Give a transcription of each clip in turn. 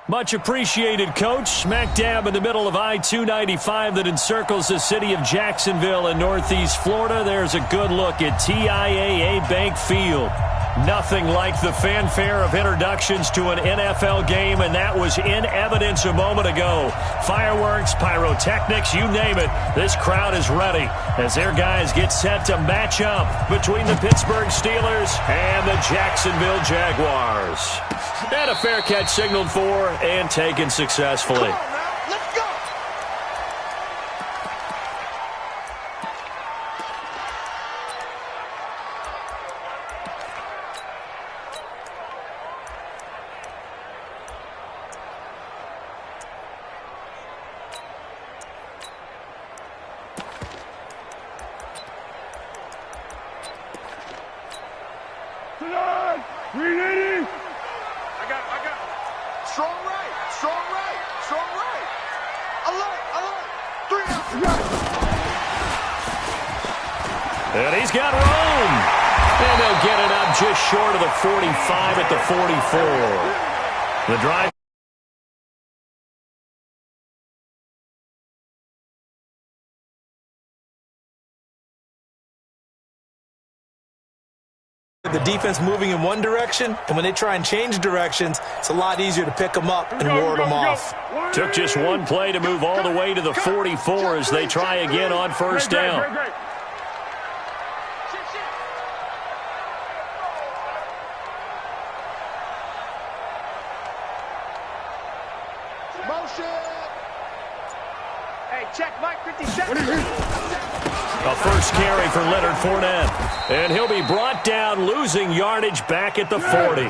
Much appreciated, Coach. Smack dab in the middle of I-295 that encircles the city of Jacksonville in Northeast Florida. There's a good look at TIAA Bank Field. Nothing like the fanfare of introductions to an NFL game, and that was in evidence a moment ago. Fireworks, pyrotechnics, you name it. This crowd is ready as their guys get set to match up between the Pittsburgh Steelers and the Jacksonville Jaguars. And a fair catch signaled for and taken successfully. And he's got room. And they'll get it up just short of the 45 at the 44. The drive. The defense moving in one direction, and when they try and change directions, it's a lot easier to pick them up and ward them off. Took just one play to move all the way to the 44 as they try again on first down. A first carry for Leonard Fournette. And he'll be brought down, losing yardage back at the 40.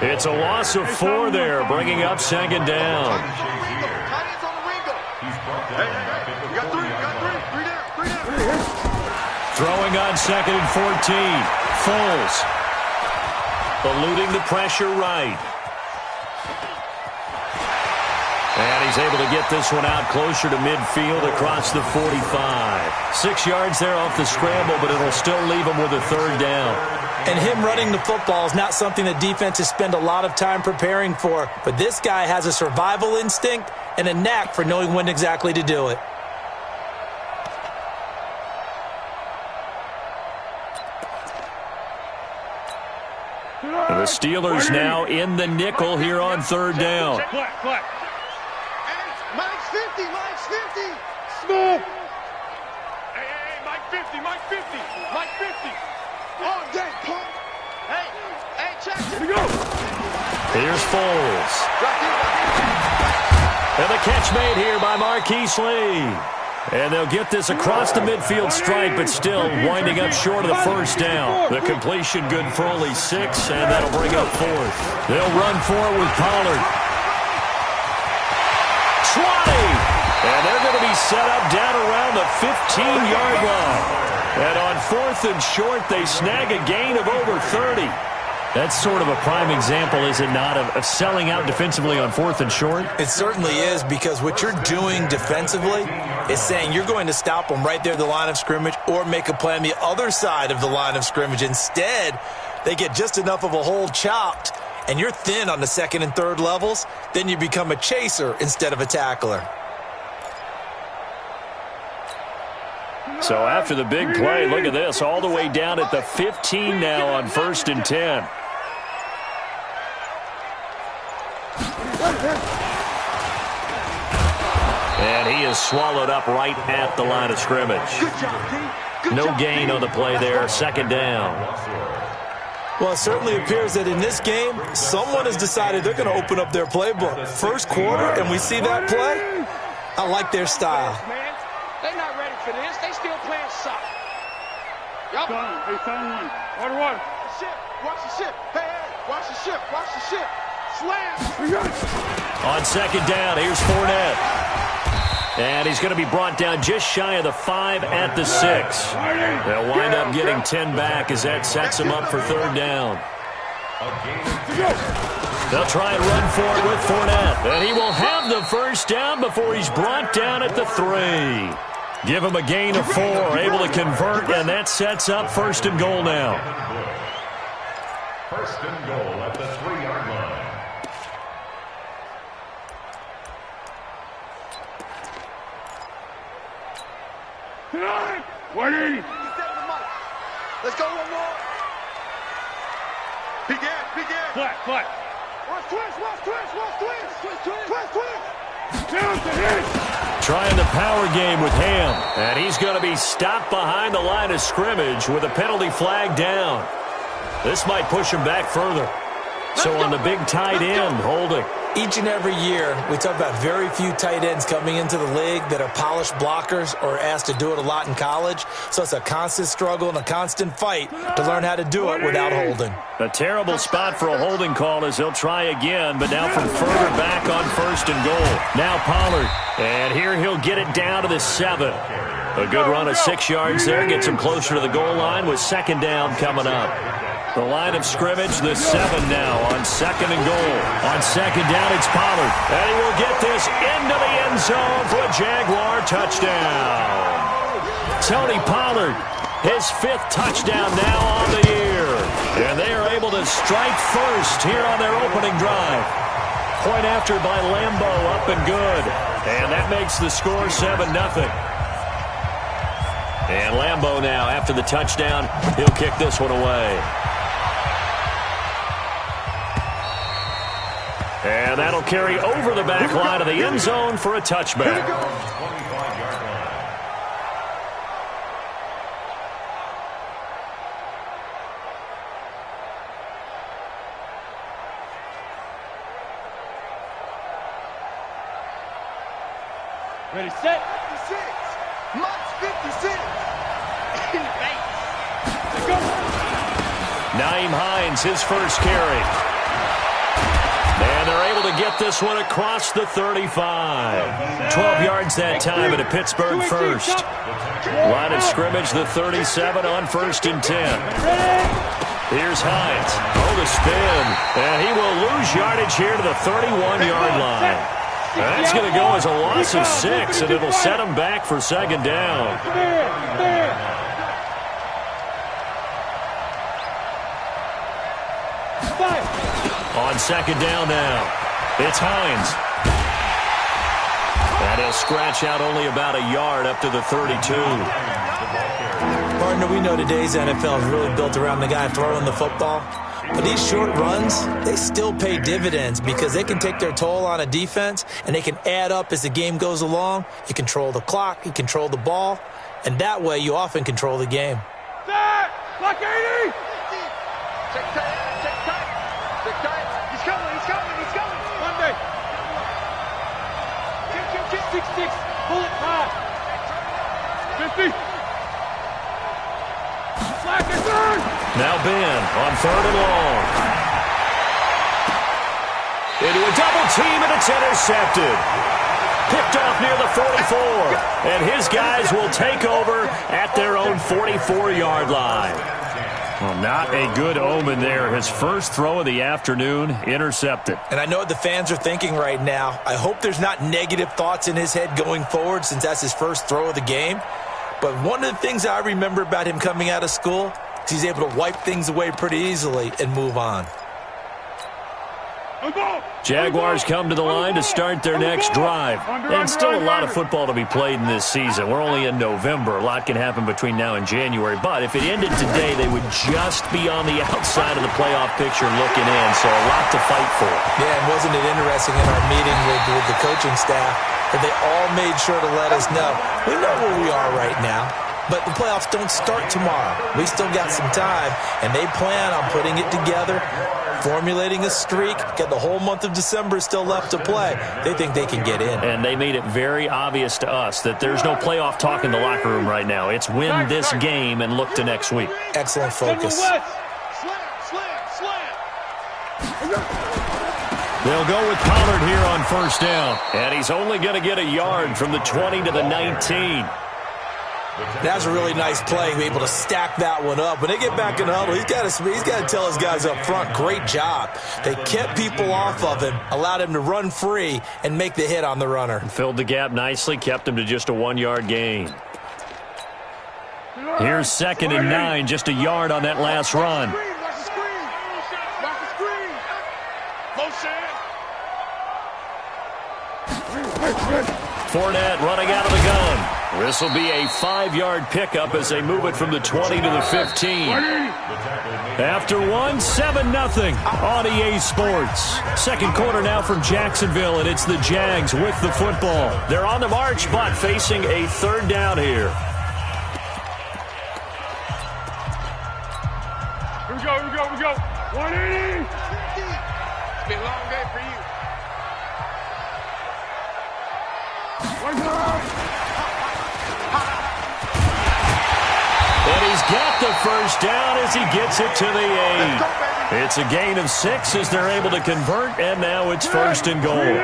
It's a loss of 4 there, bringing up second down. Throwing on second and 14. Foles. Eluding the pressure right. And he's able to get this one out closer to midfield across the 45. 6 yards there off the scramble, but it'll still leave him with a third down. And him running the football is not something that defenses spend a lot of time preparing for. But this guy has a survival instinct and a knack for knowing when exactly to do it. The Steelers now in the nickel here on third down. Mike's 50, Mike's 50. Smith. Hey, Mike 50, Mike 50, Mike 50. All day, punk. Hey, check. Here we go. Here's Foles. And the catch made here by Marquise Lee. And they'll get this across the midfield stripe, but still winding up short of the first down. The completion good for only 6, and that'll bring up 4th. They'll run for it with Pollard. 20. And they're going to be set up down around the 15-yard line. And on 4th and short, they snag a gain of over 30. That's sort of a prime example, is it not, of selling out defensively on 4th and short? It certainly is, because what you're doing defensively is saying you're going to stop them right there at the line of scrimmage or make a play on the other side of the line of scrimmage. Instead, they get just enough of a hole chopped, and you're thin on the 2nd and 3rd levels, then you become a chaser instead of a tackler. So after the big play, look at this, all the way down at the 15 now on 1st and 10. And he is swallowed up right at the line of scrimmage. No gain on the play there, 2nd down. Well, it certainly appears that in this game, someone has decided they're going to open up their playbook. First quarter, and we see that play. I like their style. They're not ready for this. They still playing soft. Yup. Hey, someone. Water. Watch the ship. Hey, watch the ship. Watch the ship. Slam. On 2nd down, here's Fournette. And he's going to be brought down just shy of the 5 at the 6. They'll wind up getting 10 back as that sets him up for 3rd down. They'll try and run for it with Fournette. And he will have the first down before he's brought down at the 3. Give him a gain of 4, able to convert, and that sets up 1st and goal now. 1st and goal at the 3-yard line. Let's go one more. Peek in. Flat. Watch twist. Trying the power game with Ham. And he's going to be stopped behind the line of scrimmage with a penalty flag down. This might push him back further. So on the big tight end, holding. Each and every year, we talk about very few tight ends coming into the league that are polished blockers or asked to do it a lot in college. So it's a constant struggle and a constant fight to learn how to do it without holding. A terrible spot for a holding call as he'll try again, but now from further back on 1st and goal. Now Pollard, and here he'll get it down to the 7. A good run of 6 yards there, gets him closer to the goal line with 2nd down coming up. The line of scrimmage, the 7 now on 2nd and goal. On 2nd down, it's Pollard. And he will get this into the end zone for a Jaguar touchdown. Tony Pollard, his 5th touchdown now on the year. And they are able to strike first here on their opening drive. Point after by Lambeau, up and good. And that makes the score 7-0. And Lambeau now, after the touchdown, he'll kick this one away. And that'll carry over the back line of the end zone for a touchback. Ready, set. 56. Mutts 56. Nyheim Hines, his first carry. And they're able to get this one across the 35. 12 yards that time at a Pittsburgh first. Line of scrimmage, the 37 on 1st and 10. Here's Hines. Oh, the spin. And he will lose yardage here to the 31-yard line. That's going to go as a loss of 6, and it'll set him back for 2nd down. On 2nd down now, it's Hines. And he'll scratch out only about a yard up to the 32. Partner, we know today's NFL is really built around the guy throwing the football. But these short runs, they still pay dividends because they can take their toll on a defense and they can add up as the game goes along. You control the clock, you control the ball, and that way you often control the game. Set! Block 80! Check tight. He's coming. Monday. Kick. 6. Pull it high. 50. Slack it third. Now Ben on 3rd and long. Into a double team, and it's intercepted. Picked off near the 44. And his guys will take over at their own 44-yard line. Well, not a good omen there. His first throw of the afternoon, intercepted. And I know what the fans are thinking right now. I hope there's not negative thoughts in his head going forward since that's his first throw of the game. But one of the things I remember about him coming out of school is he's able to wipe things away pretty easily and move on. Jaguars come to the line to start their next drive. And still a lot of football to be played in this season. We're only in November. A lot can happen between now and January. But if it ended today, they would just be on the outside of the playoff picture looking in. So a lot to fight for. Yeah, and wasn't it interesting in our meeting with the coaching staff that they all made sure to let us know, we know where we are right now. But the playoffs don't start tomorrow. We still got some time, and they plan on putting it together, formulating a streak, got the whole month of December still left to play. They think they can get in. And they made it very obvious to us that there's no playoff talk in the locker room right now. It's win this game and look to next week. Excellent focus. Slam. They'll go with Pollard here on 1st down. And he's only going to get a yard from the 20 to the 19. That's a really nice play, be able to stack that one up. When they get back in the huddle, he's got to tell his guys up front, great job. They kept people off of him, allowed him to run free and make the hit on the runner. Filled the gap nicely, kept him to just a 1-yard gain. Here's 2nd and 9, just a yard on that last run. Fournette running out of the gun. This will be a 5-yard pickup as they move it from the 20 to the 15. After one, 7-0 on EA Sports. Second quarter now from Jacksonville, and it's the Jags with the football. They're on the march, but facing a third down here. Here we go. 180. It's been a long day for you. And he's got the first down as he gets it to the 8. It's a gain of 6 as they're able to convert, and now it's first and goal.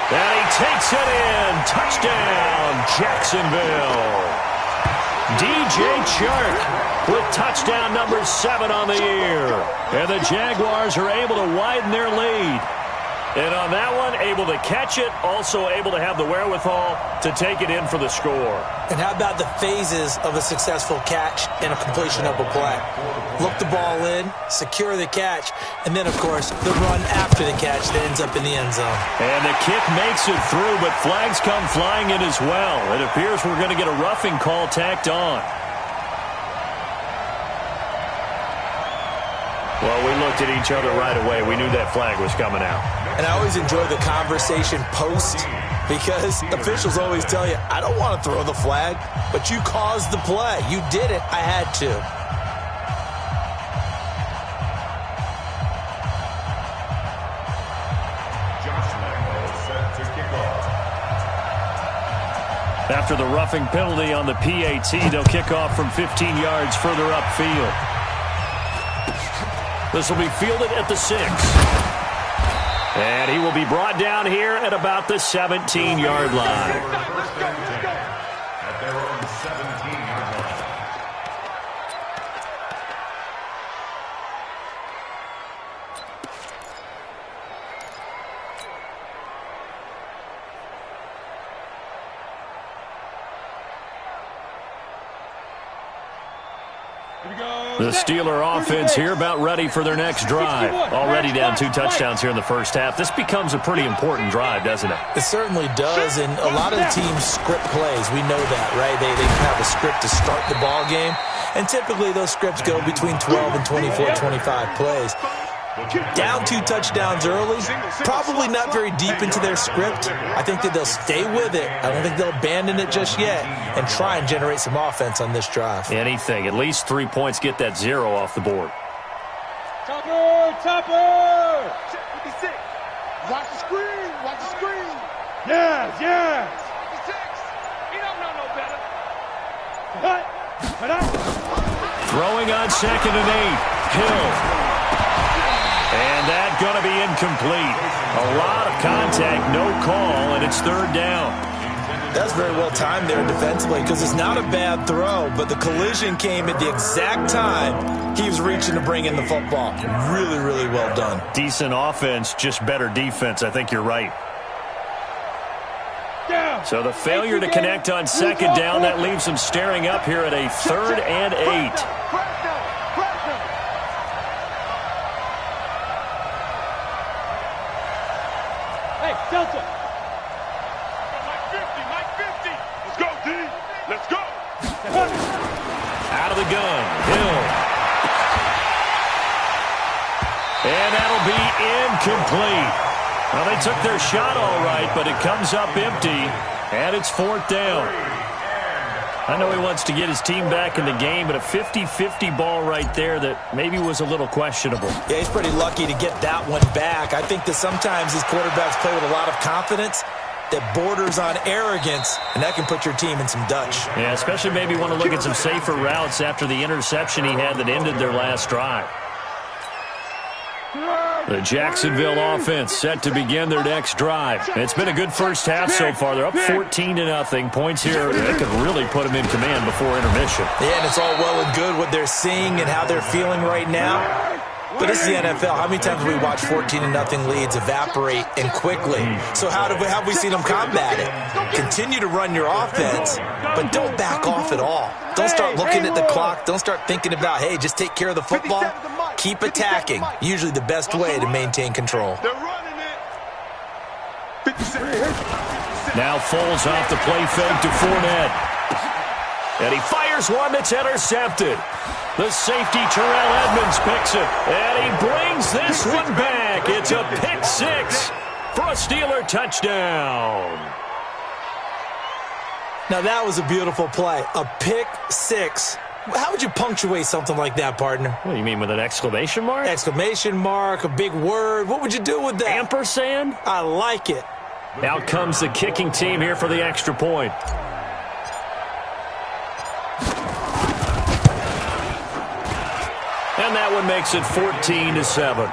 And he takes it in. Touchdown, Jacksonville. DJ Chark with touchdown number 7 on the year. And the Jaguars are able to widen their lead. And on that one, able to catch it, also able to have the wherewithal to take it in for the score. And how about the phases of a successful catch and a completion of a play? Look the ball in, secure the catch, and then, of course, the run after the catch that ends up in the end zone. And the kick makes it through, but flags come flying in as well. It appears we're going to get a roughing call tacked on. Well, we looked at each other right away. We knew that flag was coming out. And I always enjoy the conversation post because officials always tell you, I don't want to throw the flag, but you caused the play. You did it. I had to. After the roughing penalty on the PAT, they'll kick off from 15 yards further upfield. This will be fielded at the 6. And he will be brought down here at about the 17-yard line. At their own 17-yard line. The Steeler offense here about ready for their next drive. Already down 2 touchdowns here in the first half. This becomes a pretty important drive, doesn't it? It certainly does, and a lot of the teams script plays. We know that, right? They have a script to start the ball game, and typically those scripts go between 12 and 24, 25 plays. Down 2 touchdowns early, probably not very deep into their script. I think that they'll stay with it. I don't think they'll abandon it just yet and try and generate some offense on this drive. Anything. At least 3 points, get that 0 off the board. Topper! 56. Watch the screen. Watch the screen. Yes. 56. He don't know no better. Throwing on 2nd and 8. Hill. And that's going to be incomplete. A lot of contact, no call, and it's 3rd down. That's very well timed there defensively because it's not a bad throw, but the collision came at the exact time he was reaching to bring in the football. Really, really well done. Decent offense, just better defense. I think you're right. So the failure to connect on 2nd down, that leaves them staring up here at a 3rd and 8. Delta. Mike 50. Let's go, D. Let's go. Out of the gun. Hill. And that'll be incomplete. Well, they took their shot all right, but it comes up empty, and it's 4th down. I know he wants to get his team back in the game, but a 50-50 ball right there that maybe was a little questionable. Yeah, he's pretty lucky to get that one back. I think that sometimes these quarterbacks play with a lot of confidence that borders on arrogance, and that can put your team in some Dutch. Yeah, especially maybe want to look at some safer routes after the interception he had that ended their last drive. The Jacksonville offense set to begin their next drive. It's been a good first half so far. They're up 14-0. Points here that could really put them in command before intermission. Yeah, and it's all well and good what they're seeing and how they're feeling right now. But this is the NFL. How many times have we watched 14-0 leads evaporate and quickly? So how have we seen them combat it? Continue to run your offense, but don't back off at all. Don't start looking at the clock. Don't start thinking about, hey, just take care of the football. keep attacking. Usually the best way to maintain control. They're running it. 56. Now Foles off the play fake to Fournette. And he fires one that's intercepted. The safety, Terrell Edmonds, picks it. And he brings this one back. It's a pick six for a Steeler touchdown. Now that was a beautiful play. A pick six. How would you punctuate something like that, partner? What do you mean, with an exclamation mark? Exclamation mark, a big word. What would you do with that? Ampersand? I like it. Out comes the kicking team here for the extra point. And that one makes it 14-7.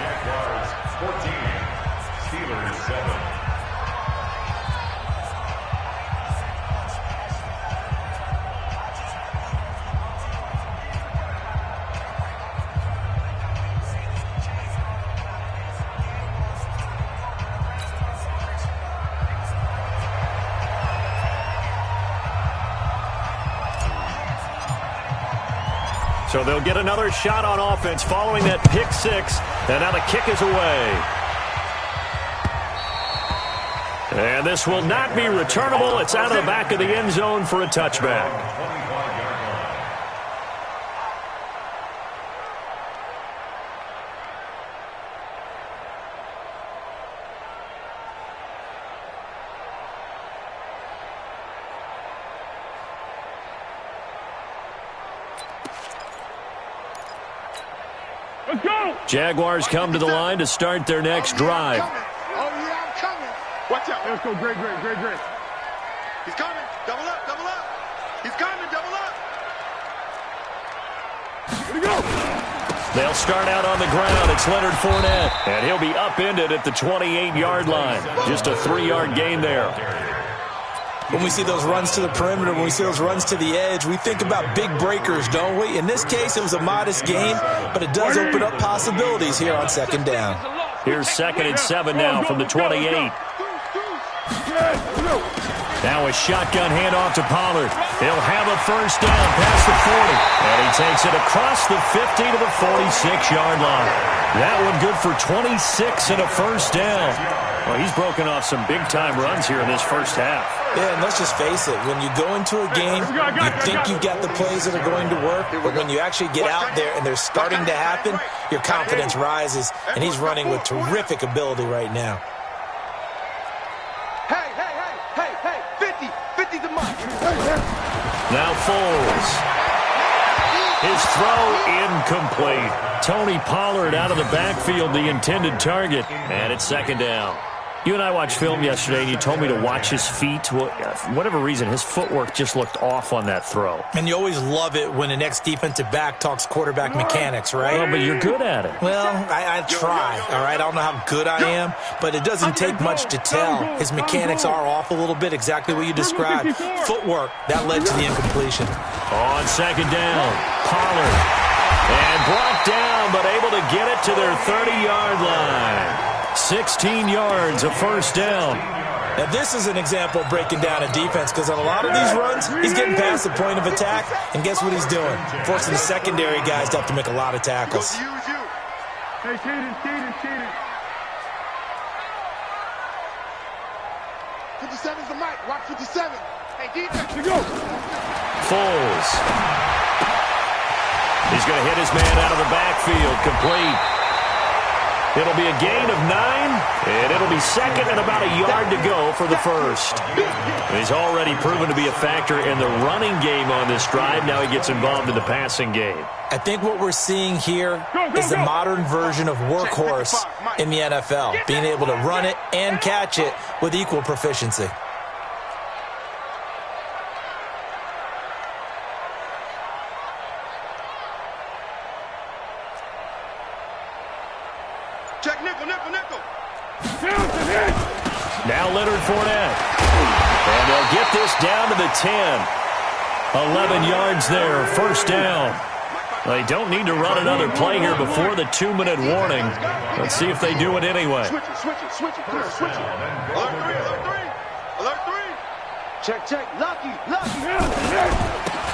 Jaguars 14, Steelers 7. So they'll get another shot on offense following that pick six. And now the kick is away. And this will not be returnable. It's out of the back of the end zone for a touchback. Jaguars come to the line to start their next drive. Oh, yeah, I'm coming. Watch out. Let's go. Great. He's coming. Double up. He's coming. Double up. Here we go. They'll start out on the ground. It's Leonard Fournette. And he'll be upended at the 28-yard line. Just a 3-yard gain there. When we see those runs to the perimeter, when we see those runs to the edge, we think about big breakers, don't we? In this case, it was a modest gain, but it does open up possibilities here on second down. Here's 2nd and 7 now from the 28. Now a shotgun handoff to Pollard. He'll have a first down past the 40. And he takes it across the 50 to the 46-yard line. That one good for 26 and a first down. Well, he's broken off some big-time runs here in this first half. Yeah, and let's just face it. When you go into a game, you think you've got the plays that are going to work, but when you actually get out there and they're starting to happen, your confidence rises, and he's running with terrific ability right now. Hey, 50 the mark. Now Foles. His throw incomplete. Tony Pollard out of the backfield, the intended target, and it's 2nd down. You and I watched film yesterday, and you told me to watch his feet. Well, for whatever reason, his footwork just looked off on that throw. And you always love it when an ex-defensive back talks quarterback mechanics, right? Well, but you're good at it. Well, I try, all right? I don't know how good I am, but it doesn't take much to tell. His mechanics are off a little bit, exactly what you described. Footwork, that led to the incompletion. On 2nd down, Pollard. And brought down, but able to get it to their 30-yard line. 16 yards, a first down. Now, this is an example of breaking down a defense because on a lot of these runs, he's getting past the point of attack, and guess what he's doing? Forcing the secondary guys to have to make a lot of tackles. Hey, Cheated. 57's the mic. Watch 57. Hey, defense. Here we go. Foles. He's going to hit his man out of the backfield. Complete. It'll be a gain of 9, and it'll be 2nd and about a yard to go for the first. He's already proven to be a factor in the running game on this drive. Now he gets involved in the passing game. I think what we're seeing here is the modern version of workhorse in the NFL, being able to run it and catch it with equal proficiency. Check nickel. Now Leonard Fournette. And they'll get this down to the 10. 11 yards there, first down. They don't need to run another play here before the 2-minute warning. Let's see if they do it anyway. Switch it. Alert 3. Check. Lucky.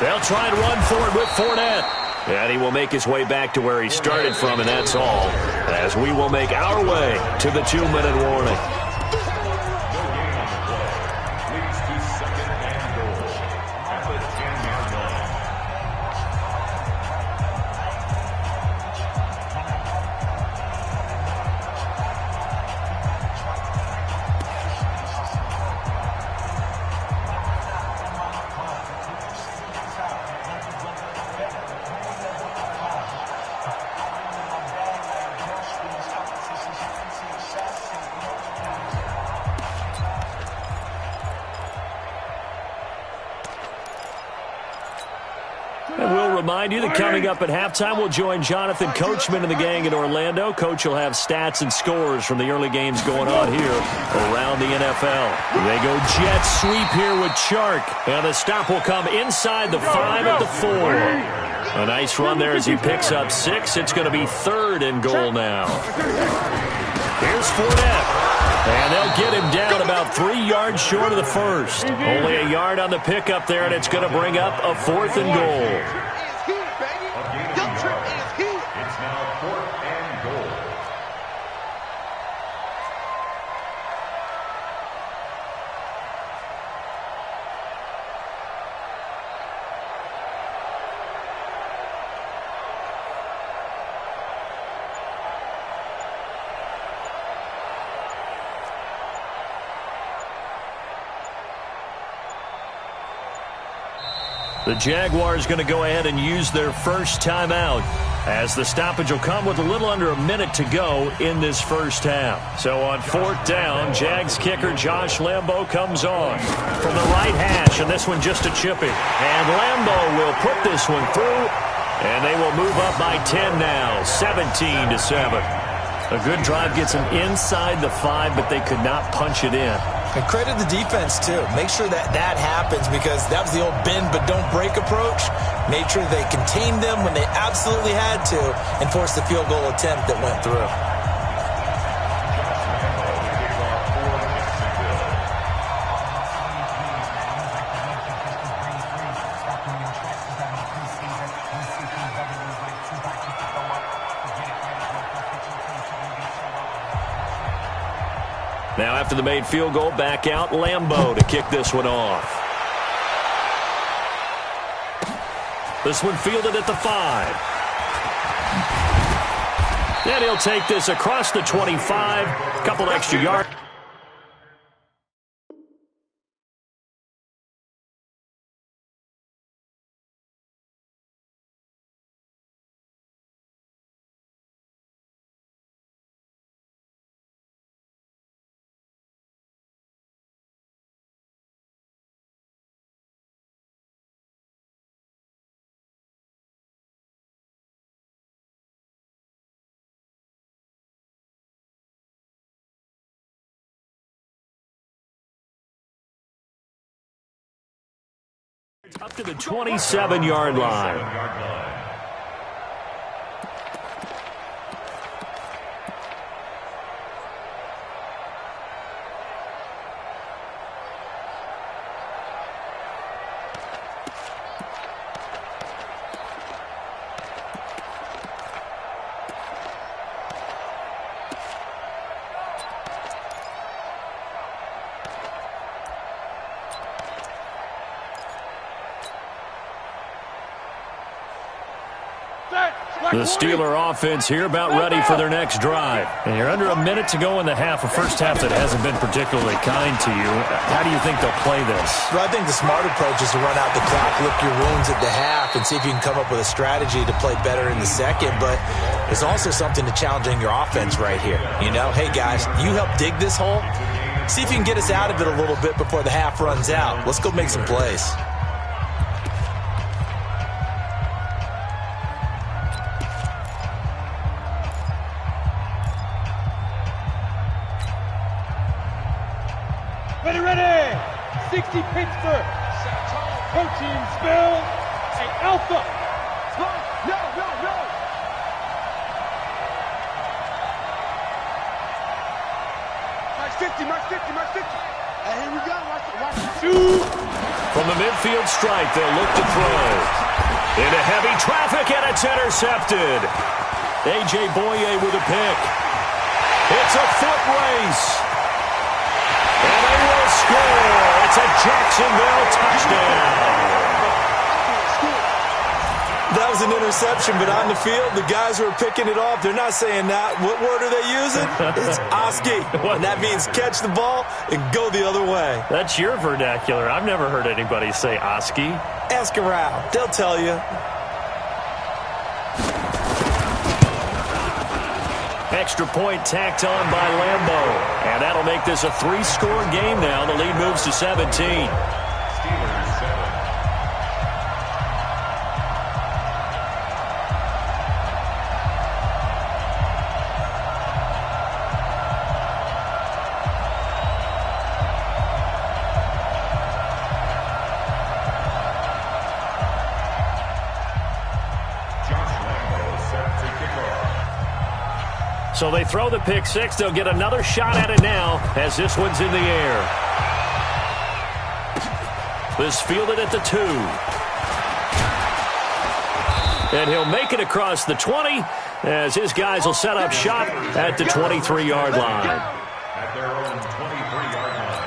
They'll try and run for it with Fournette. And he will make his way back to where he started from, and that's all, as we will make our way to the 2-minute warning. And we'll remind you that coming up at halftime, we'll join Jonathan Coachman and the gang in Orlando. Coach will have stats and scores from the early games going on here around the NFL. They go jet sweep here with Chark. And the stop will come inside the 5 at the 4. A nice run there as he picks up 6. It's going to be 3rd and goal now. Here's Fournette. And they'll get him down about 3 yards short of the first. Only a yard on the pickup there, and it's going to bring up a 4th and goal. It's now 4th and goal. The Jaguars going to go ahead and use their first timeout, as the stoppage will come with a little under a minute to go in this first half. So on 4th down, Jags kicker Josh Lambo comes on from the right hash, and this one just a chipping. And Lambo will put this one through, and they will move up by 10 now, 17-7. A good drive gets them inside the 5, but they could not punch it in. And credit the defense, too. Make sure that that happens, because that was the old bend but don't break approach. Made sure they contained them when they absolutely had to and forced the field goal attempt that went through. Now after the made field goal, back out Lambo to kick this one off. This one fielded at the 5. And he'll take this across the 25. A couple extra yards. Up to the 27-yard line. The Steeler offense here about ready for their next drive. And you're under a minute to go in the half, a first half that hasn't been particularly kind to you. How do you think they'll play this? Well, I think the smart approach is to run out the clock, lick your wounds at the half, and see if you can come up with a strategy to play better in the second. But there's also something to challenging your offense right here. You know, hey, guys, you help dig this hole. See if you can get us out of it a little bit before the half runs out. Let's go make some plays. Ready! 60 Pittsburgh. Protein spill. A alpha. No. Mark 50. Hey, here we go. Watch it. From the midfield stripe, they'll look to throw. Into heavy traffic, and it's intercepted. A.J. Boye with a pick. It's a foot race. And they will score. It's a Jacksonville touchdown. That was an interception, but on the field, the guys who are picking it off, they're not saying that. What word are they using? It's Oski, and that means catch the ball and go the other way. That's your vernacular. I've never heard anybody say Oski. Ask around. They'll tell you. Extra point tacked on by Lambeau. And that'll make this a 3-score game now. The lead moves to 17. So they throw the pick six. They'll get another shot at it now as this one's in the air. This fielded at the 2. And he'll make it across the 20 as his guys will set up shop at the 23-yard line. At their own 23-yard line.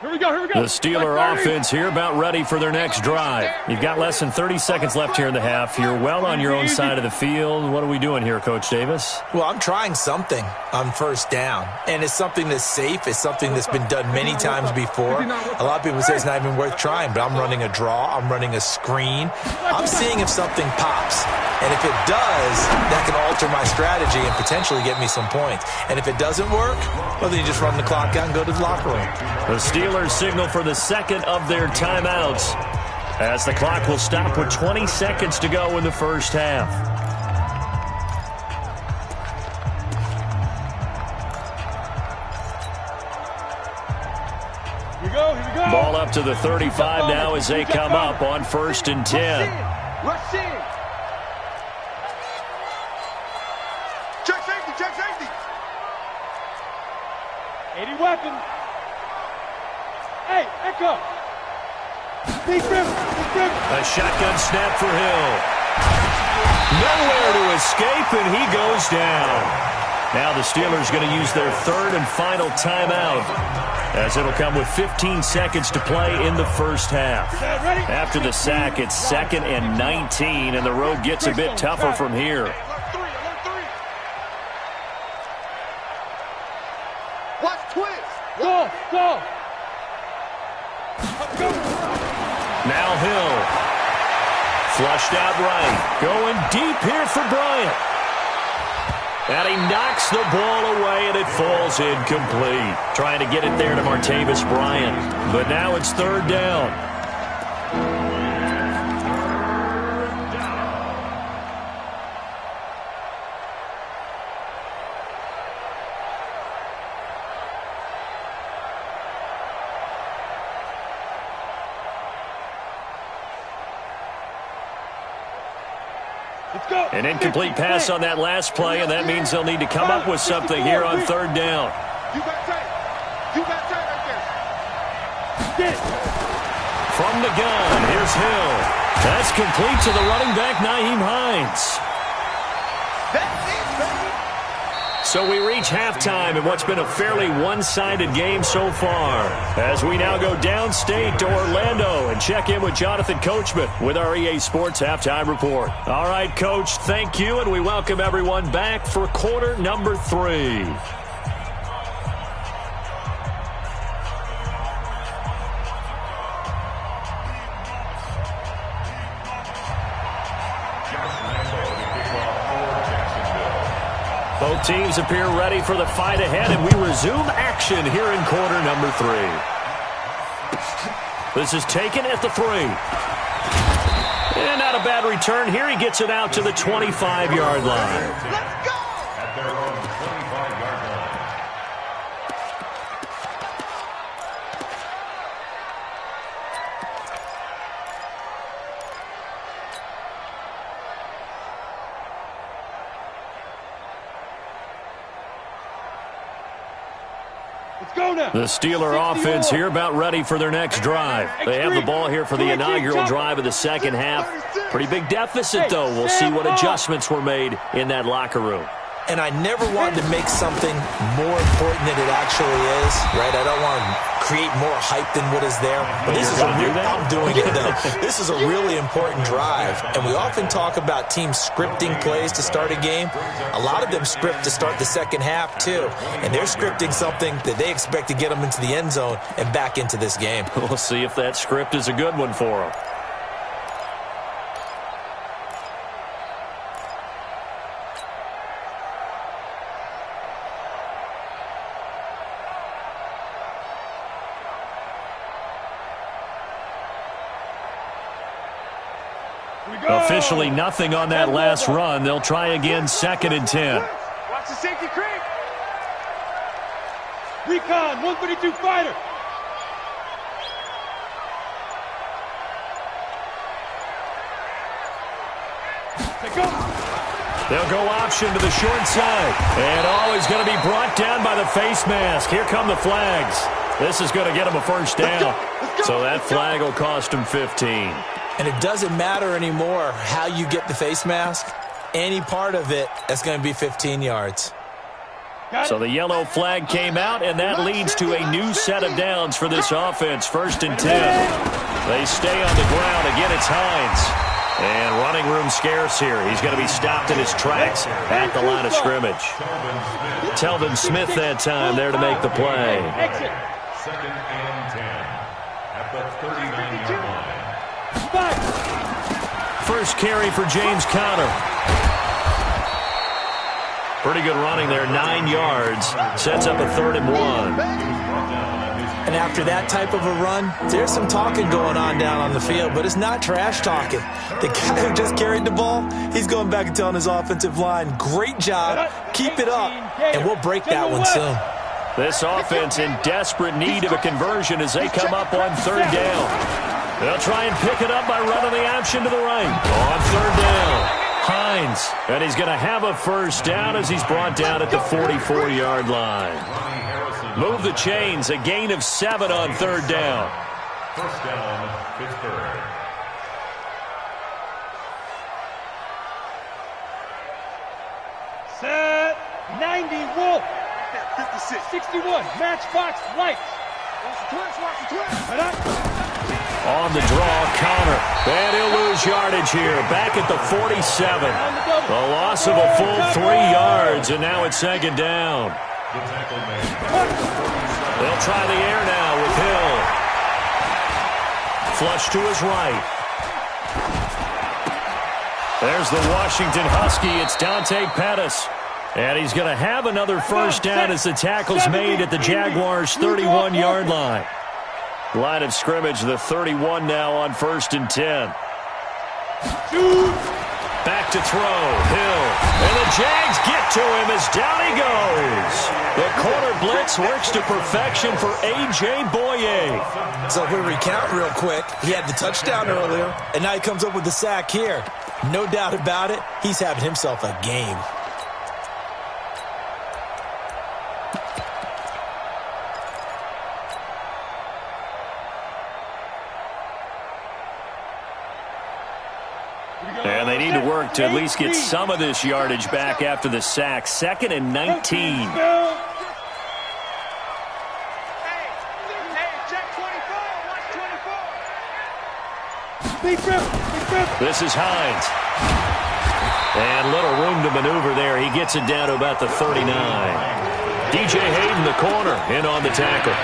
Here we go. The Steeler offense here about ready for their next drive. You've got less than 30 seconds left here in the half. You're well on your own side of the field. What are we doing here, Coach Davis? Well, I'm trying something on first down, and it's something that's safe. It's something that's been done many times before. A lot of people say it's not even worth trying, but I'm running a draw. I'm running a screen. I'm seeing if something pops, and if it does, that can alter my strategy and potentially get me some points. And if it doesn't work, well, then you just run the clock out and go to the locker room. The Steelers signal for the second of their timeouts as the clock will stop with 20 seconds to go in the first half. Here we go. Ball up to the 35 now as they come up on 1st and 10. Rush in. Check safety. 80 weapon. Hey, Echo. Big rim. A shotgun snap for Hill. Nowhere to escape, and he goes down. Now the Steelers going to use their third and final timeout, as it'll come with 15 seconds to play in the first half. After the sack, it's 2nd and 19, and the road gets a bit tougher from here. Watch twist. Go. Now Hill. Flushed out right. Going deep here for Bryant. And he knocks the ball away, and it falls incomplete. Trying to get it there to Martavis Bryant. But now it's 3rd down. An incomplete pass on that last play, and that means they'll need to come up with something here on 3rd down. You got tight right there. From the gun, here's Hill. That's complete to the running back, Nyheim Hines. That's it, baby. So we reach halftime in what's been a fairly one-sided game so far, as we now go downstate to Orlando and check in with Jonathan Coachman with our EA Sports Halftime Report. All right, Coach, thank you, and we welcome everyone back for quarter number 3. Both teams appear ready for the fight ahead, and we resume action here in quarter number 3. This is taken at the 3. And not a bad return here. He gets it out to the 25-yard line. Let's go. At their own 25-yard line. The Steeler offense here about ready for their next drive. They have the ball here for the inaugural drive of the second half. Pretty big deficit, though. We'll see what adjustments were made in that locker room. And I never wanted to make something more important than it actually is, right? I don't want to create more hype than what is there. But this is I'm doing it, though. This is a really important drive. And we often talk about teams scripting plays to start a game. A lot of them script to start the second half, too. And they're scripting something that they expect to get them into the end zone and back into this game. We'll see if that script is a good one for them. Officially nothing on that last run. They'll try again, 2nd and 10. Watch the safety creep. Recon, 132 fighter. They'll go option to the short side. And always going to be brought down by the face mask. Here come the flags. This is going to get him a first down. So that flag will cost him 15. And it doesn't matter anymore how you get the face mask. Any part of it, that's going to be 15 yards. So the yellow flag came out, and that leads to a new set of downs for this offense. 1st and 10. They stay on the ground. Again, it's Hines. And running room scarce here. He's going to be stopped in his tracks at the line of scrimmage. Telvin Smith that time there to make the play. 2nd and 10 at the 39-yard line. First carry for James Conner. Pretty good running there, 9 yards. Sets up a 3rd and 1. And after that type of a run, there's some talking going on down on the field, but it's not trash talking. The guy who just carried the ball, he's going back and telling his offensive line, great job, keep it up, and we'll break that one soon. This offense in desperate need of a conversion as they come up on 3rd down. They'll try and pick it up by running the option to the right. On 3rd down, Hines. And he's going to have a first down as he's brought down at the 44-yard line. Move the chains, a gain of 7 on 3rd down. First down, Pittsburgh. Set 90 Wolf. 56. 61. Matchbox lights. Watch the twist. On the draw, Conner. And he'll lose yardage here. Back at the 47. A loss of a full 3 yards, and now it's 2nd down. They'll try the air now with Hill. Flush to his right. There's the Washington Husky. It's Dante Pettis. And he's going to have another first down as the tackle's made at the Jaguars' 31-yard line. Line of scrimmage, the 31 now on 1st and 10. Back to throw, Hill. And the Jags get to him as down he goes. The corner blitz works to perfection for A.J. Boye. So if we recount real quick, he had the touchdown earlier, and now he comes up with the sack here. No doubt about it, he's having himself a game. And they need to work to at least get some of this yardage back after the sack. 2nd and 19. This is Hines. And little room to maneuver there. He gets it down to about the 39. DJ Hayden, the corner, in on the tackle.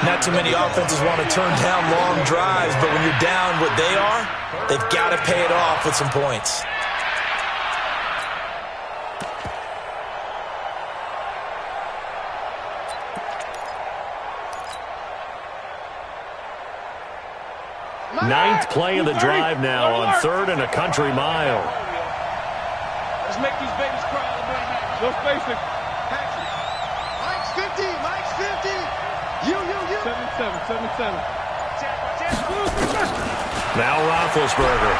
Not too many offenses want to turn down long drives, but when you're down what they are, they've got to pay it off with some points. Ninth play of the drive now on 3rd and a country mile. Let's make these babies cry a little bit. Let's face it. Mike's 50. Mike's 50. You. 7-7. Now Roethlisberger.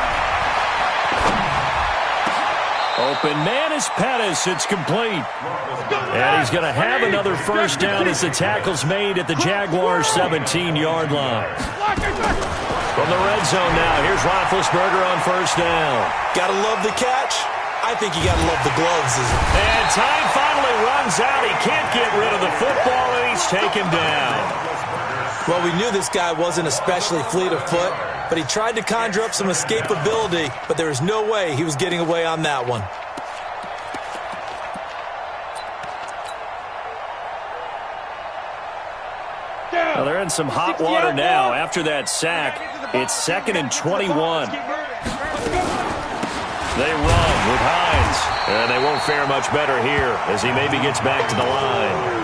Open man is Pettis. It's complete. And he's going to have another first down as the tackle's made at the Jaguars' 17-yard line. From the red zone now, here's Roethlisberger on first down. Gotta love the catch. I think you gotta love the gloves. And time finally runs out. He can't get rid of the football, and he's taken down. Well, we knew this guy wasn't especially fleet of foot, but he tried to conjure up some escapability, but there was no way he was getting away on that one. Well, they're in some hot water now. After that sack, it's 2nd and 21. They run with Hines, and they won't fare much better here as he maybe gets back to the line.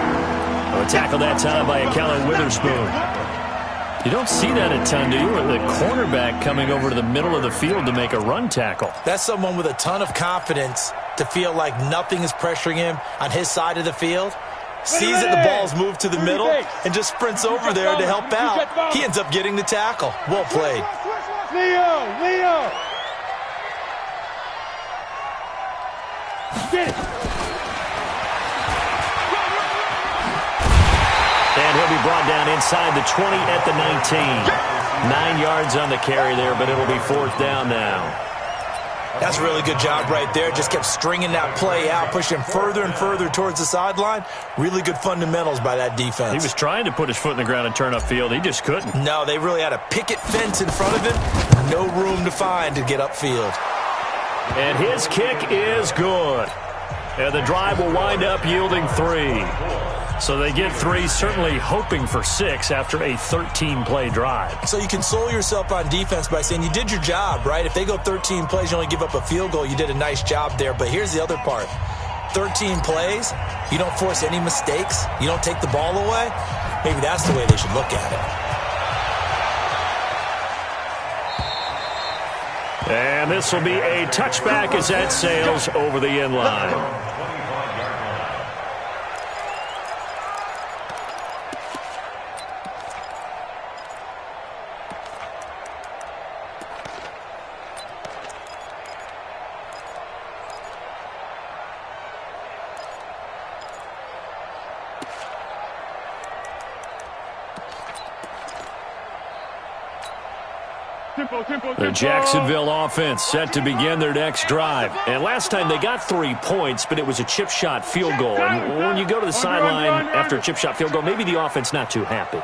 A tackle that time by Kellen Witherspoon. You don't see that a ton, do you? The cornerback coming over to the middle of the field to make a run tackle. That's someone with a ton of confidence to feel like nothing is pressuring him on his side of the field. Sees that the ball's moved to the middle and just sprints over there to help out. He ends up getting the tackle. Well played. Leo! Get it! And he'll be brought down inside the 20 at the 19. 9 yards on the carry there, but it'll be 4th down now. That's a really good job right there. Just kept stringing that play out, pushing him further and further towards the sideline. Really good fundamentals by that defense. He was trying to put his foot in the ground and turn upfield. He just couldn't. No, they really had a picket fence in front of him. No room to find to get upfield. And his kick is good. And the drive will wind up yielding 3. So they get 3, certainly hoping for 6 after a 13-play drive. So you console yourself on defense by saying you did your job, right? If they go 13 plays, you only give up a field goal, you did a nice job there. But here's the other part. 13 plays, you don't force any mistakes, you don't take the ball away. Maybe that's the way they should look at it. And this will be a touchback as that sails over the end line. The Jacksonville offense set to begin their next drive. And last time they got 3 points, but it was a chip shot field goal. And when you go to the sideline after a chip shot field goal, maybe the offense not too happy.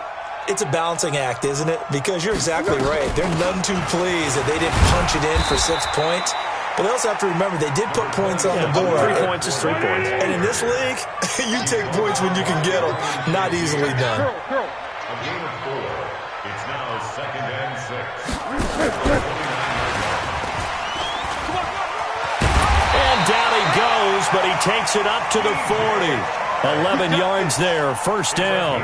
It's a balancing act, isn't it? Because you're exactly right. They're none too pleased that they didn't punch it in for 6 points. But they also have to remember they did put points on the board. 3 points is 3 points. And in this league, you take points when you can get them. Not easily done. A gain of 4. It's now 2nd and 6. And down he goes, but he takes it up to the 40. 11 yards there, first down.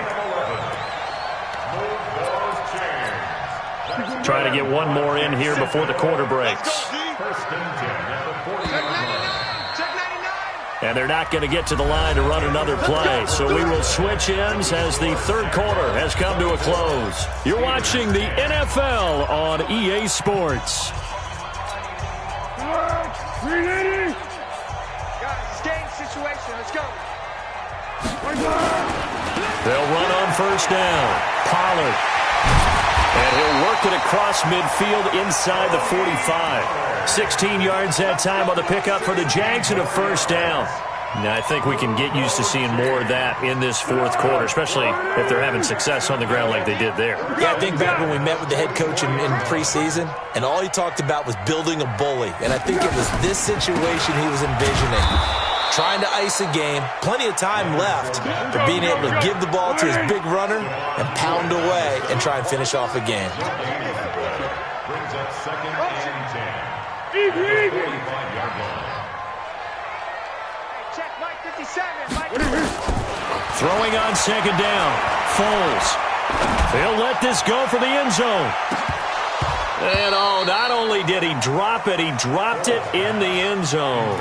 Trying to get one more in here before the quarter breaks. First and 10 at the 40-yard line. Check 99! And they're not going to get to the line to run another play. So we will switch ends as the third quarter has come to a close. You're watching the NFL on EA Sports. 380! Guys, game situation. Let's go. They'll run on first down. Pollard. And he'll work it across midfield inside the 45. 16 yards that time on the pickup for the Jags and a first down. Now, I think we can get used to seeing more of that in this fourth quarter, especially if they're having success on the ground like they did there. Yeah, I think back when we met with the head coach in preseason, and all he talked about was building a bully. And I think it was this situation he was envisioning. Trying to ice a game, plenty of time left, but being able to give the ball to his big runner and pound away and try and finish off a game. Brings up 2nd and 10. 45-yard line. Check Mike 57. Mike. Throwing on second down. Foles. They'll let this go for the end zone. And oh, not only did he drop it, he dropped it in the end zone.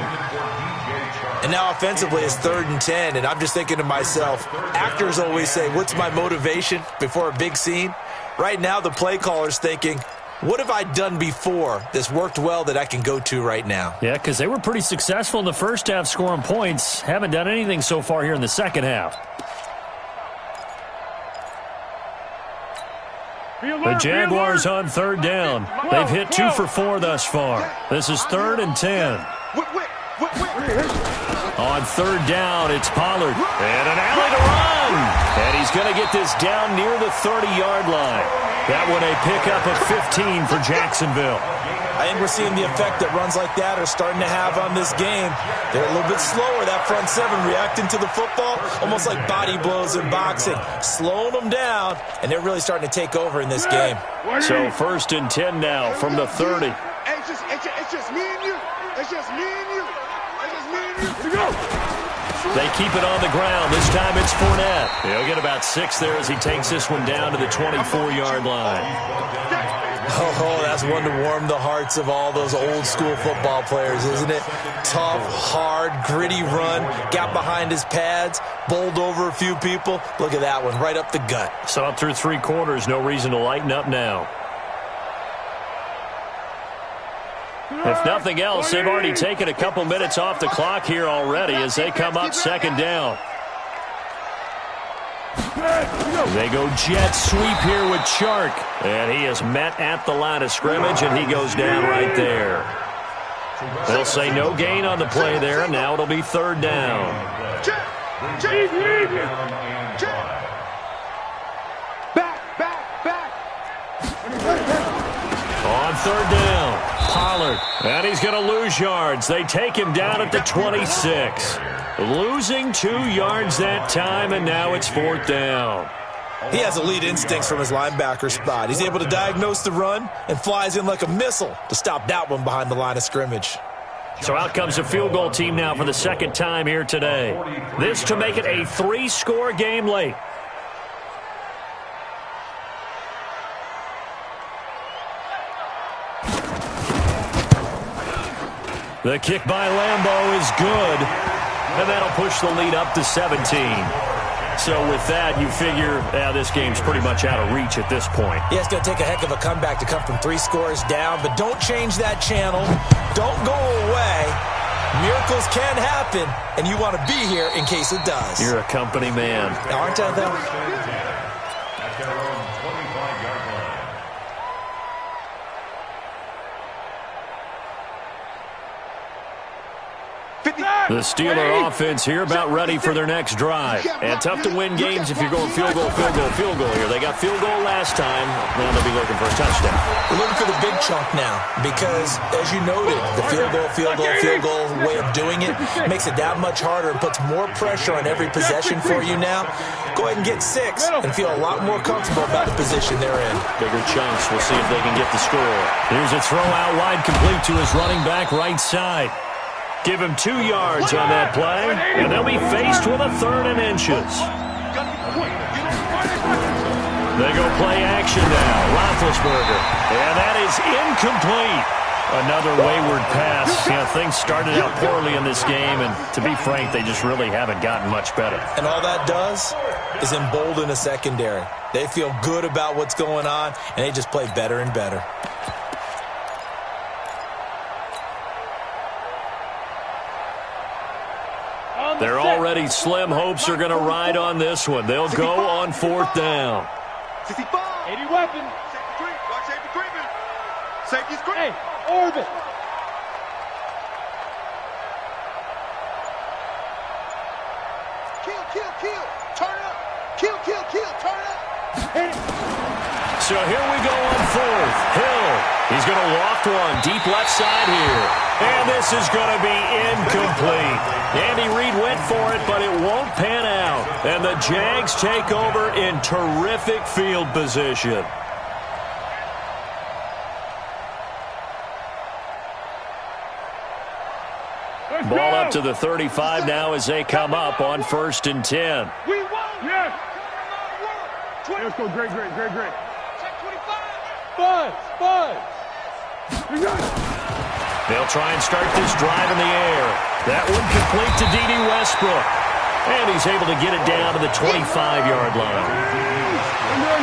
And now offensively it's 3rd and 10, and I'm just thinking to myself, actors always say, what's my motivation before a big scene? Right now the play caller's thinking, What have I done before that's worked well that I can go to right now? Yeah, because they were pretty successful in the first half scoring points. Haven't done anything so far here in the second half. The Jaguars on third down. They've hit 2 for 4 thus far. This is 3rd and 10. On third down, it's Pollard. And an alley to run. And he's going to get this down near the 30-yard line. That one a pickup of 15 for Jacksonville. I think we're seeing the effect that runs like that are starting to have on this game. They're a little bit slower, that front seven, reacting to the football, almost like body blows in boxing, slowing them down, and they're really starting to take over in this game. So 1st and 10 now from the 30. It's just me and you. It's just me and you. It's just me and you. Here we go. They keep it on the ground. This time it's Fournette. He'll get about 6 there as he takes this one down to the 24-yard line. Oh, that's one to warm the hearts of all those old-school football players, isn't it? Tough, hard, gritty run, got behind his pads, bowled over a few people. Look at that one, right up the gut. So up through 3 quarters, no reason to lighten up now. If nothing else, they've already taken a couple minutes off the clock here already as they come up 2nd down. They go jet sweep here with Chark. And he is met at the line of scrimmage, and he goes down right there. They'll say no gain on the play there, and now it'll be 3rd down. Back. On 3rd down, Pollard. And he's going to lose yards. They take him down at the 26. Losing 2 yards that time, and now it's 4th down. He has elite instincts from his linebacker spot. He's able to diagnose the run and flies in like a missile to stop that one behind the line of scrimmage. So out comes the field goal team now for the 2nd time here today. This to make it a 3-score game late. The kick by Lambeau is good, and that'll push the lead up to 17. So with that, you figure this game's pretty much out of reach at this point. Yeah, it's going to take a heck of a comeback to come from 3 scores down, but don't change that channel. Don't go away. Miracles can happen, and you want to be here in case it does. You're a company man. Aren't I, though? At their own 25-yard line. The Steeler offense here about ready for their next drive. And tough to win games if you're going field goal here. They got field goal last time. Now they'll be looking for a touchdown. We're looking for the big chunk now because, as you noted, the field goal way of doing it makes it that much harder and puts more pressure on every possession for you now. Go ahead and get 6 and feel a lot more comfortable about the position they're in. Bigger chunks. We'll see if they can get the score. Here's a throw out wide complete to his running back right side. Give him 2 yards on that play, and they'll be faced with a 3rd and inches. They go play action now. Roethlisberger, and that is incomplete. Another wayward pass. Things started out poorly in this game, and to be frank, they just really haven't gotten much better. And all that does is embolden a secondary. They feel good about what's going on, and they just play better and better. They're already slim hopes are going to ride on this one. They'll go on 4th down. 65. 80 weapon. Safety creeping. Safety's creeping. Hey, orbit. Kill. Turn it up. Kill. Turn it up. So here we go on 4th. Hill. He's going to loft one deep left side here. And this is going to be incomplete. Andy Reid went for it, but it won't pan out. And the Jags take over in terrific field position. Ball up to the 35 now as they come up on 1st and 10. We won. Yes. Let's go. Great. Check 25. Buzz. They'll try and start this drive in the air. That one complete to D.D. Westbrook. And he's able to get it down to the 25-yard line.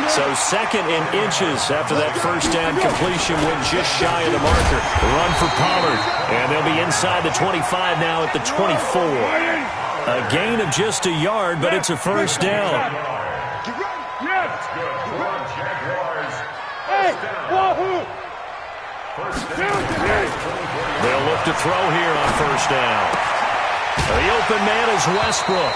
So 2nd and inches after that first down completion went just shy of the marker. Run for Pollard. And they'll be inside the 25 now at the 24. A gain of just a yard, but it's a first down. They'll look to throw here on first down. The open man is Westbrook.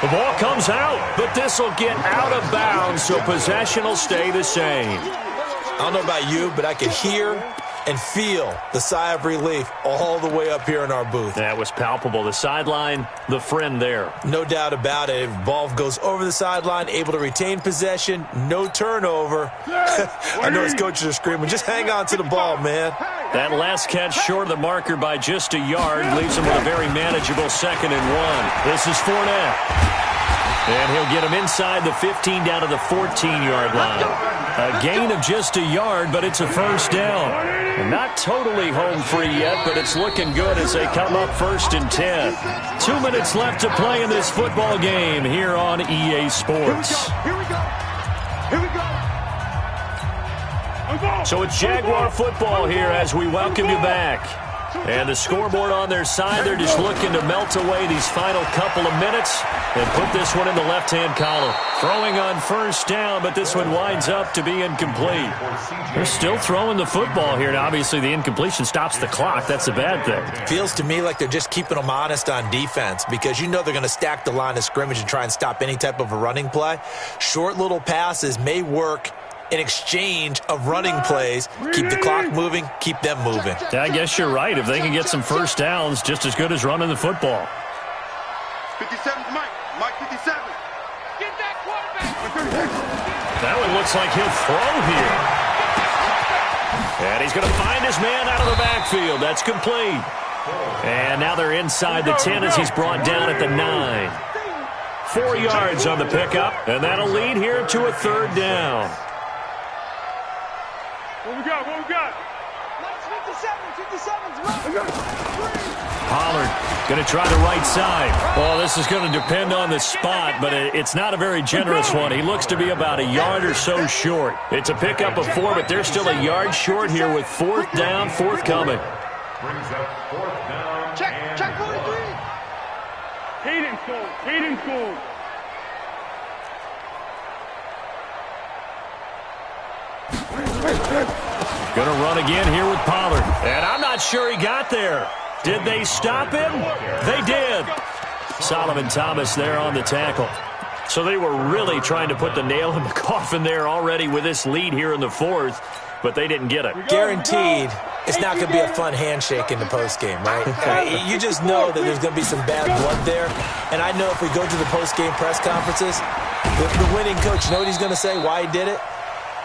The ball comes out, but this will get out of bounds, so possession will stay the same. I don't know about you, but I could hear and feel the sigh of relief all the way up here in our booth. That was palpable. The sideline, the friend there. No doubt about it. If ball goes over the sideline, able to retain possession, no turnover. I know his coaches are screaming, just hang on to the ball, man. That last catch short of the marker by just a yard leaves him with a very manageable 2nd and 1. This is Fournette. And he'll get him inside the 15 down to the 14-yard line. A gain of just a yard, but it's a first down. And not totally home free yet, but it's looking good as they come up 1st and 10. 2 minutes left to play in this football game here on EA Sports. Here we go. Here we go. So it's Jaguar football here as we welcome you back. And the scoreboard on their side, they're just looking to melt away these final couple of minutes and put this one in the left-hand column. Throwing on first down, but this one winds up to be incomplete. They're still throwing the football here, and obviously the incompletion stops the clock. That's a bad thing. Feels to me like they're just keeping them honest on defense because you know they're going to stack the line of scrimmage and try and stop any type of a running play. Short little passes may work in exchange of running plays. Keep the clock moving, keep them moving. I guess you're right. If they can get some first downs, just as good as running the football. 57's Mike. Mike 57. Get that quarterback. That one looks like he'll throw here. And he's going to find his man out of the backfield. That's complete. And now they're inside the 10 as he's brought down at the 9. 4 yards on the pickup, and that'll lead here to a 3rd down. What we got? What we got? 57's right. Pollard going to try the right side. Well, this is going to depend on the spot, but it's not a very generous one. He looks to be about a yard or so short. It's a pickup of 4, but they're still a yard short here with 4th down, forthcoming. Brings up 4th down. Check 43. Hayden Cole. Going to run again here with Pollard. And I'm not sure he got there. Did they stop him? They did. Solomon Thomas there on the tackle. So they were really trying to put the nail in the coffin there already with this lead here in the 4th, but they didn't get it. Guaranteed it's not going to be a fun handshake in the postgame, right? You just know that there's going to be some bad blood there. And I know if we go to the postgame press conferences, the winning coach, you know what he's going to say, why he did it?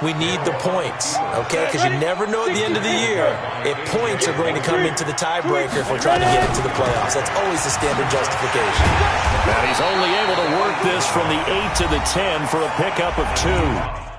We need the points, okay? Because you never know at the end of the year if points are going to come into the tiebreaker if we're trying to get into the playoffs. That's always the standard justification. And he's only able to work this from the 8 to the 10 for a pickup of 2.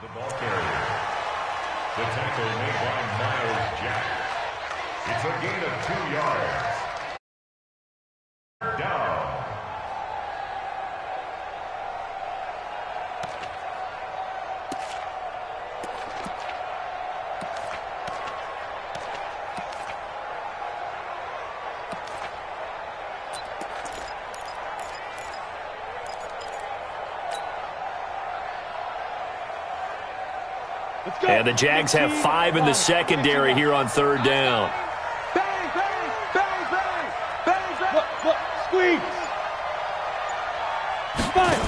The ball carrier. The tackle made by Miles Jack. It's a gain of 2 yards. Down. And the Jags have 5 in the secondary here on 3rd down. Bang, bang, bang, bang, bang, bang. Look, squeeze. Fine.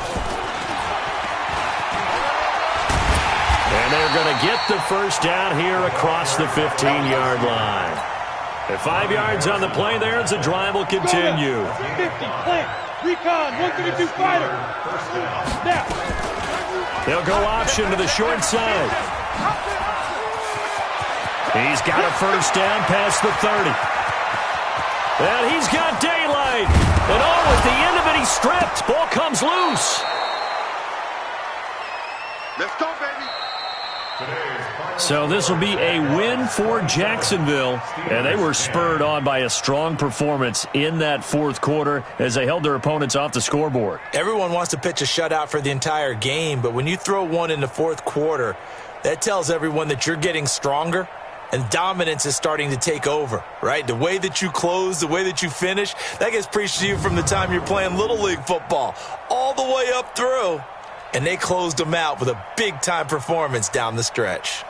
And they're going to get the first down here across the 15-yard line. At 5 yards on the play there as the drive will continue. 50, plant, recon, 132 fighter. Now. They'll go option to the short side. He's got a first down past the 30. And he's got daylight. And at the end of it, he's stripped. Ball comes loose. Let's go, baby. So this will be a win for Jacksonville, and they were spurred on by a strong performance in that 4th quarter as they held their opponents off the scoreboard. Everyone wants to pitch a shutout for the entire game, but when you throw one in the 4th quarter, that tells everyone that you're getting stronger and dominance is starting to take over, right? The way that you close, the way that you finish, that gets preached to you from the time you're playing Little League football all the way up through, and they closed them out with a big-time performance down the stretch.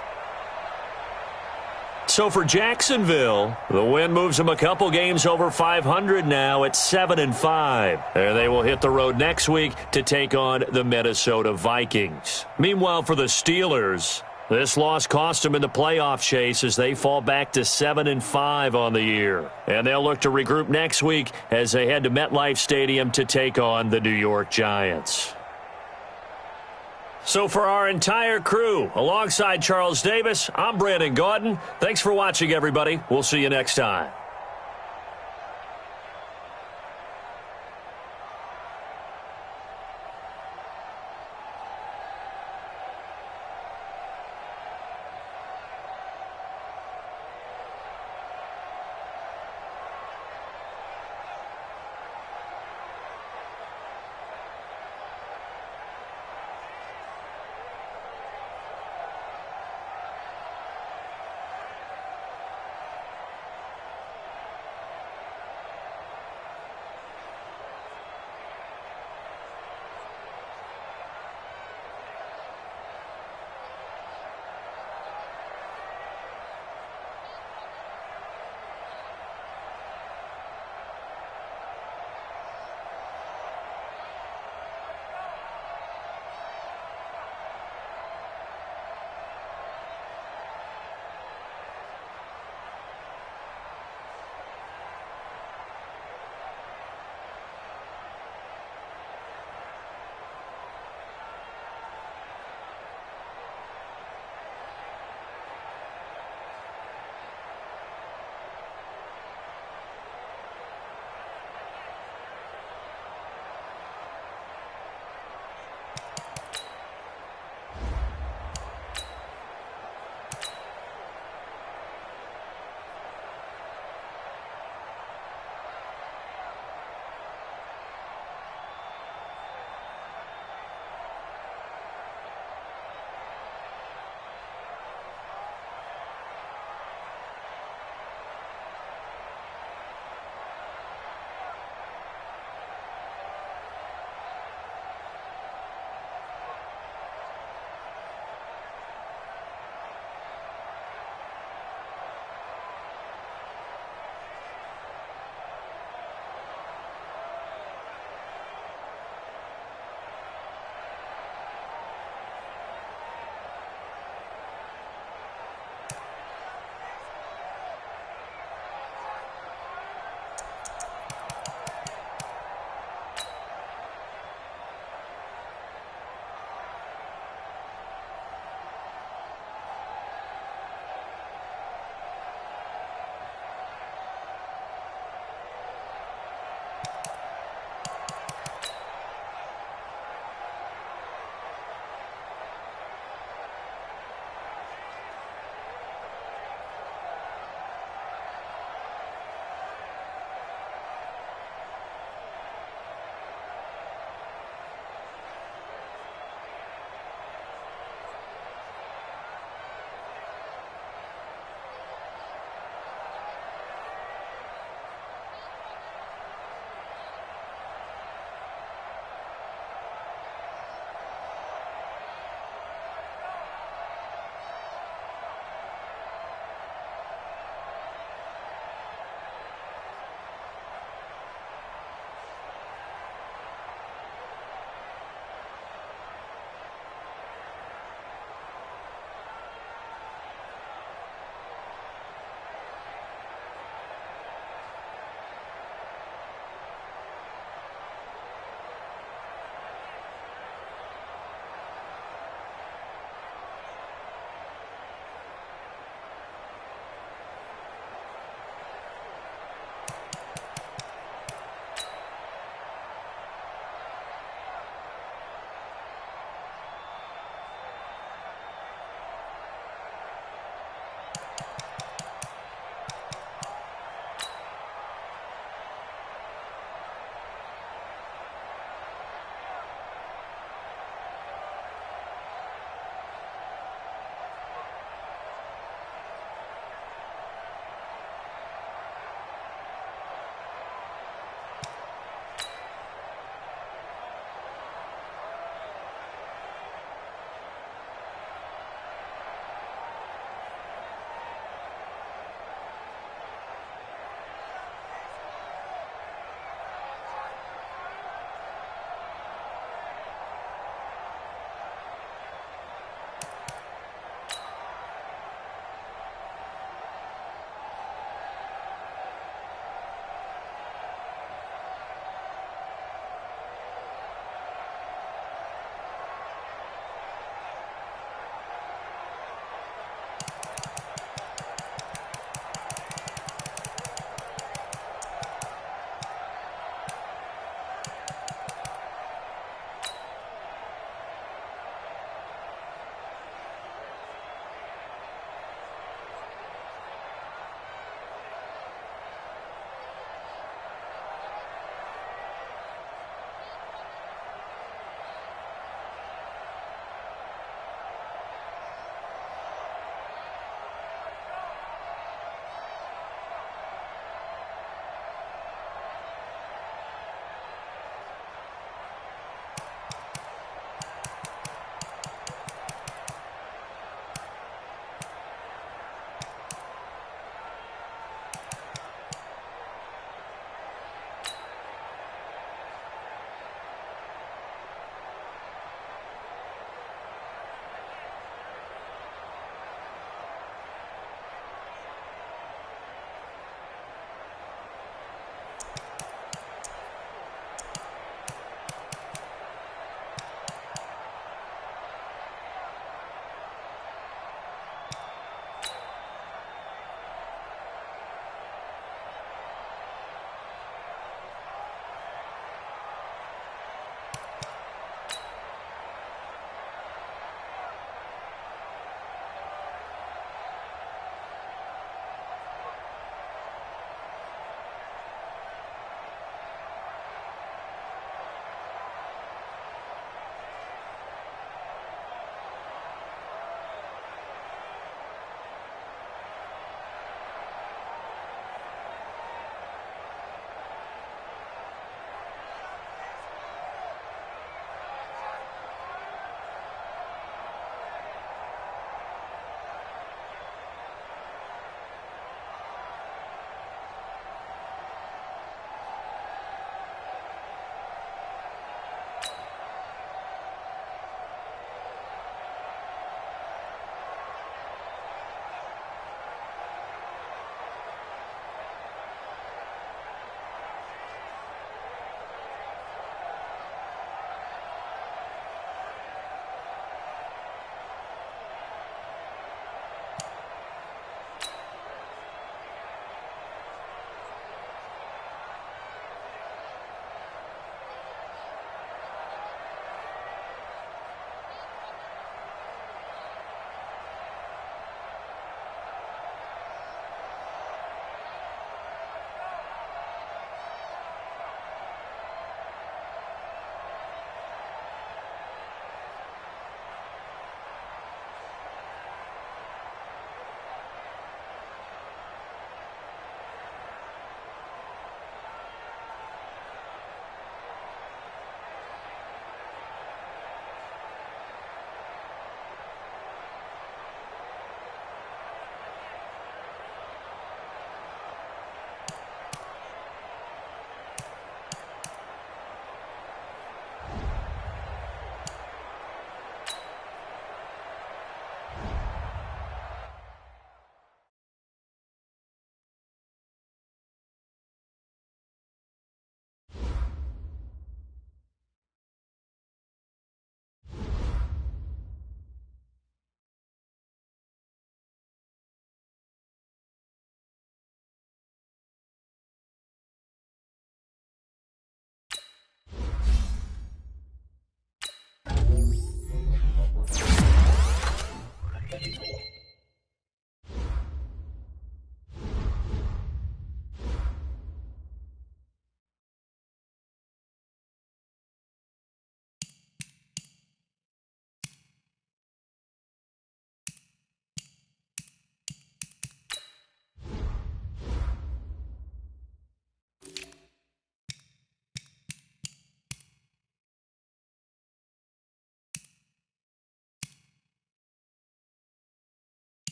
So for Jacksonville, the win moves them a couple games over 500 now at 7-5. And they will hit the road next week to take on the Minnesota Vikings. Meanwhile, for the Steelers, this loss cost them in the playoff chase as they fall back to 7-5 on the year. And they'll look to regroup next week as they head to MetLife Stadium to take on the New York Giants. So for our entire crew, alongside Charles Davis, I'm Brandon Gaudin. Thanks for watching, everybody. We'll see you next time.